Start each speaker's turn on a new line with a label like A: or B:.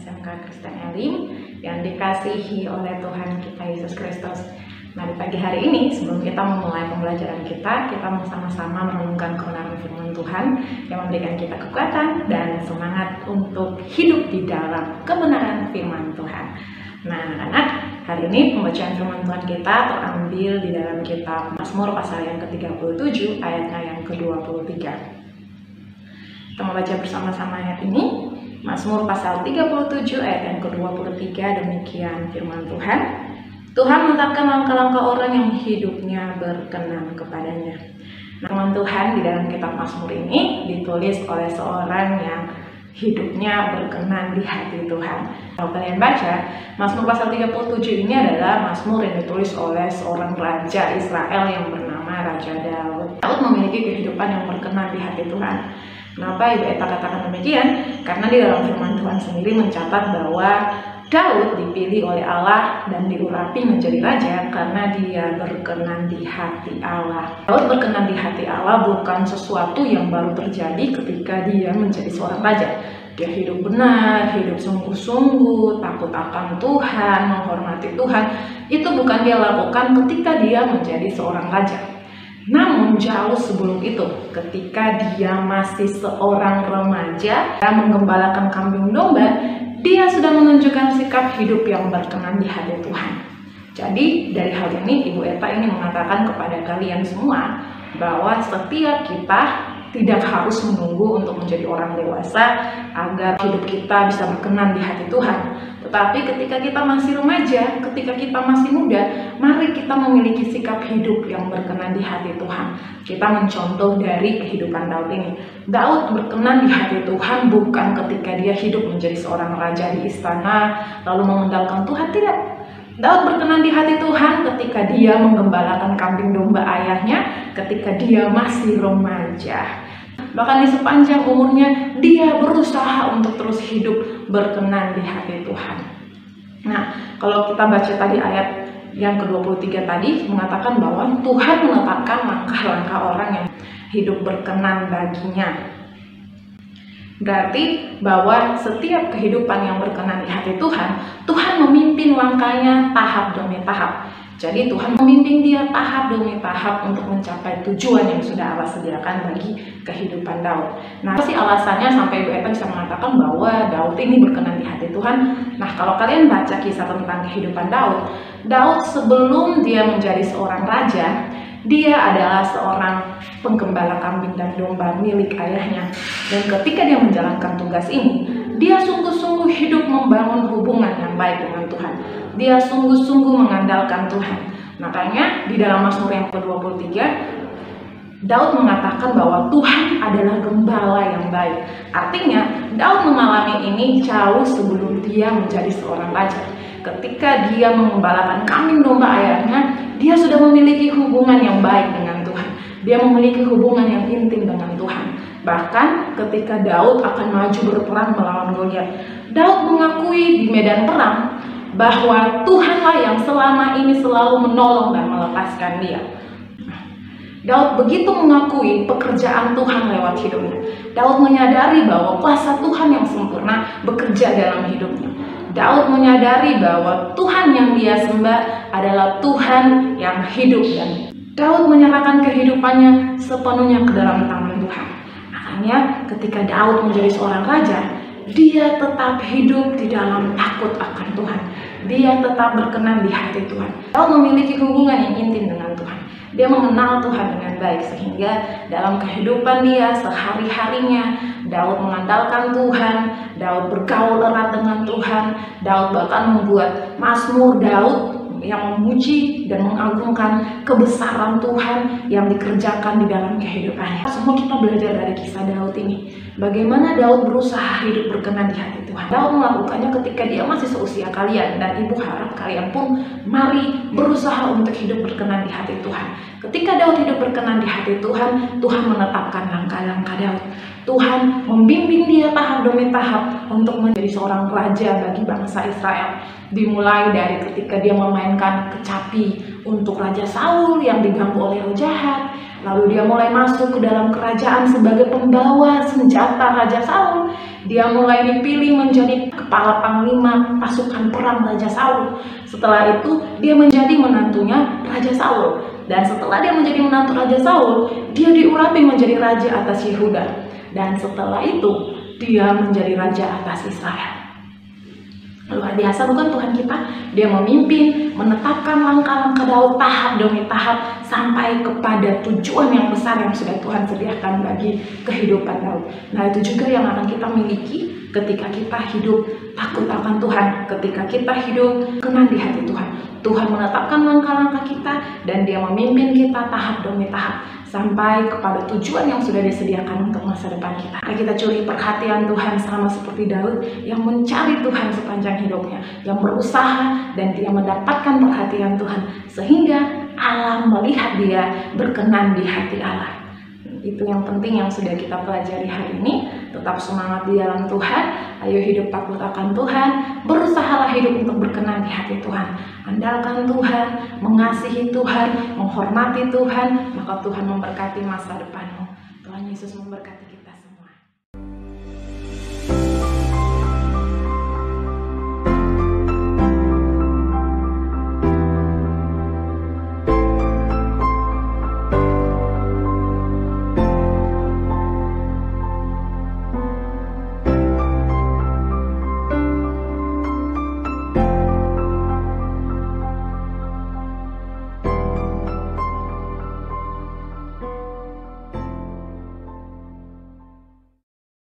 A: SMK Kristen Elim yang dikasihi oleh Tuhan kita Yesus Kristus. Nah, di pagi hari ini sebelum kita memulai pembelajaran kita mau sama-sama merenungkan kebenaran firman Tuhan yang memberikan kita kekuatan dan semangat untuk hidup di dalam kebenaran firman Tuhan. Nah, anak-anak, hari ini pembacaan firman Tuhan kita terambil di dalam kitab Mazmur pasal yang ke-37 ayatnya yang ke-23. Kita membaca bersama-sama ayat ini. Mazmur pasal 37 ayat yang ke-23, demikian firman Tuhan. Tuhan menetapkan langkah-langkah orang yang hidupnya berkenan kepadanya. Nah, firman Tuhan di dalam kitab Mazmur ini ditulis oleh seorang yang hidupnya berkenan di hati Tuhan. Kalau kalian baca, Mazmur pasal 37 ini adalah Mazmur yang ditulis oleh seorang raja Israel yang bernama Raja Daud. Daud memiliki kehidupan yang berkenan di hati Tuhan. Kenapa Ibu Eta katakan demikian? Karena di dalam firman Tuhan sendiri mencatat bahwa Daud dipilih oleh Allah dan diurapi menjadi raja karena dia berkenan di hati Allah. Daud berkenan di hati Allah bukan sesuatu yang baru terjadi ketika dia menjadi seorang raja. Dia hidup benar, hidup sungguh-sungguh, takut akan Tuhan, menghormati Tuhan. Itu bukan dia lakukan ketika dia menjadi seorang raja. Namun jauh sebelum itu, ketika dia masih seorang remaja yang menggembalakan kambing domba, dia sudah menunjukkan sikap hidup yang berkenan di hati Tuhan. Jadi dari hal ini Ibu Eta ingin mengatakan kepada kalian semua bahwa setiap kita tidak harus menunggu untuk menjadi orang dewasa agar hidup kita bisa berkenan di hati Tuhan. Tetapi ketika kita masih remaja, ketika kita masih muda, mari kita memiliki sikap hidup yang berkenan di hati Tuhan. Kita mencontoh dari kehidupan Daud ini. Daud berkenan di hati Tuhan bukan ketika dia hidup menjadi seorang raja di istana lalu mengandalkan Tuhan, tidak. Daud berkenan di hati Tuhan ketika dia menggembalakan kambing domba ayahnya ketika dia masih remaja. Bahkan di sepanjang umurnya dia berusaha untuk terus hidup berkenan di hati Tuhan. Nah, kalau kita baca tadi ayat yang ke-23 tadi mengatakan bahwa Tuhan menetapkan langkah-langkah orang yang hidup berkenan baginya. Berarti bahwa setiap kehidupan yang berkenan di hati Tuhan, Tuhan memimpin langkahnya tahap demi tahap. Jadi Tuhan memimpin dia tahap demi tahap untuk mencapai tujuan yang sudah Allah sediakan bagi kehidupan Daud. Nah, apa sih alasannya sampai Ibu Eta bisa mengatakan bahwa Daud ini berkenan di hati Tuhan? Nah, kalau kalian baca kisah tentang kehidupan Daud, Daud sebelum dia menjadi seorang raja, dia adalah seorang penggembala kambing dan domba milik ayahnya. Dan ketika dia menjalankan tugas ini, dia sungguh-sungguh hidup membangun hubungan yang baik dengan Tuhan. Dia sungguh-sungguh mengandalkan Tuhan. Makanya di dalam Mazmur yang ke-23, Daud mengatakan bahwa Tuhan adalah gembala yang baik. Artinya, Daud mengalami ini jauh sebelum dia menjadi seorang raja. Ketika dia mengembalakan kambing domba ayahnya, dia sudah memiliki hubungan yang baik dengan Tuhan. Dia memiliki hubungan yang intim dengan Tuhan. Bahkan ketika Daud akan maju berperang melawan Goliat, Daud mengakui di medan perang bahwa Tuhanlah yang selama ini selalu menolong dan melepaskan dia. Daud begitu mengakui pekerjaan Tuhan lewat hidupnya. Daud menyadari bahwa kuasa Tuhan yang sempurna bekerja dalam hidupnya. Daud menyadari bahwa Tuhan yang dia sembah adalah Tuhan yang hidup, dan Daud menyerahkan kehidupannya sepenuhnya ke dalam tangan Tuhan. Makanya ketika Daud menjadi seorang raja, dia tetap hidup di dalam takut akan Tuhan. Dia tetap berkenan di hati Tuhan. Daud memiliki hubungan yang intim dengan Tuhan. Dia mengenal Tuhan dengan baik sehingga dalam kehidupan dia sehari-harinya Daud mengandalkan Tuhan, Daud bergaul erat dengan Tuhan, Daud bahkan membuat mazmur Daud yang memuji dan mengagungkan kebesaran Tuhan yang dikerjakan di dalam kehidupannya. Semua kita belajar dari kisah Daud ini. Bagaimana Daud berusaha hidup berkenan di hati Tuhan. Daud melakukannya ketika dia masih seusia kalian, dan Ibu harap kalian pun mari berusaha untuk hidup berkenan di hati Tuhan. Ketika Daud hidup berkenan di hati Tuhan, Tuhan menetapkan langkah-langkah Daud. Tuhan membimbing dia tahap demi tahap untuk menjadi seorang raja bagi bangsa Israel. Dimulai dari ketika dia memainkan kecapi untuk Raja Saul yang diganggu oleh roh jahat. Lalu dia mulai masuk ke dalam kerajaan sebagai pembawa senjata Raja Saul. Dia mulai dipilih menjadi kepala panglima pasukan perang Raja Saul. Setelah itu dia menjadi menantunya Raja Saul. Dan setelah dia menjadi menantu Raja Saul, dia diurapi menjadi raja atas Yehuda. Dan setelah itu dia menjadi raja atas Israel. Luar biasa bukan Tuhan kita? Dia memimpin, menetapkan langkah-langkah Daud tahap demi tahap sampai kepada tujuan yang besar yang sudah Tuhan sediakan bagi kehidupan Daud. Nah, itu juga yang akan kita miliki ketika kita hidup takut akan Tuhan, ketika kita hidup kenan di hati Tuhan. Tuhan menetapkan langkah-langkah kita dan Dia memimpin kita tahap demi tahap sampai kepada tujuan yang sudah disediakan untuk masa depan kita. Mari kita curi perhatian Tuhan sama seperti Daud yang mencari Tuhan sepanjang hidupnya, yang berusaha dan dia mendapatkan perhatian Tuhan sehingga Allah melihat dia berkenan di hati Allah. Itu yang penting yang sudah kita pelajari hari ini. Tetap semangat di dalam Tuhan. Ayo hidup takut akan Tuhan. Berusahalah hidup untuk berkenan di hati Tuhan. Andalkan Tuhan, mengasihi Tuhan, menghormati Tuhan, maka Tuhan memberkati masa depanmu. Tuhan Yesus memberkati kita.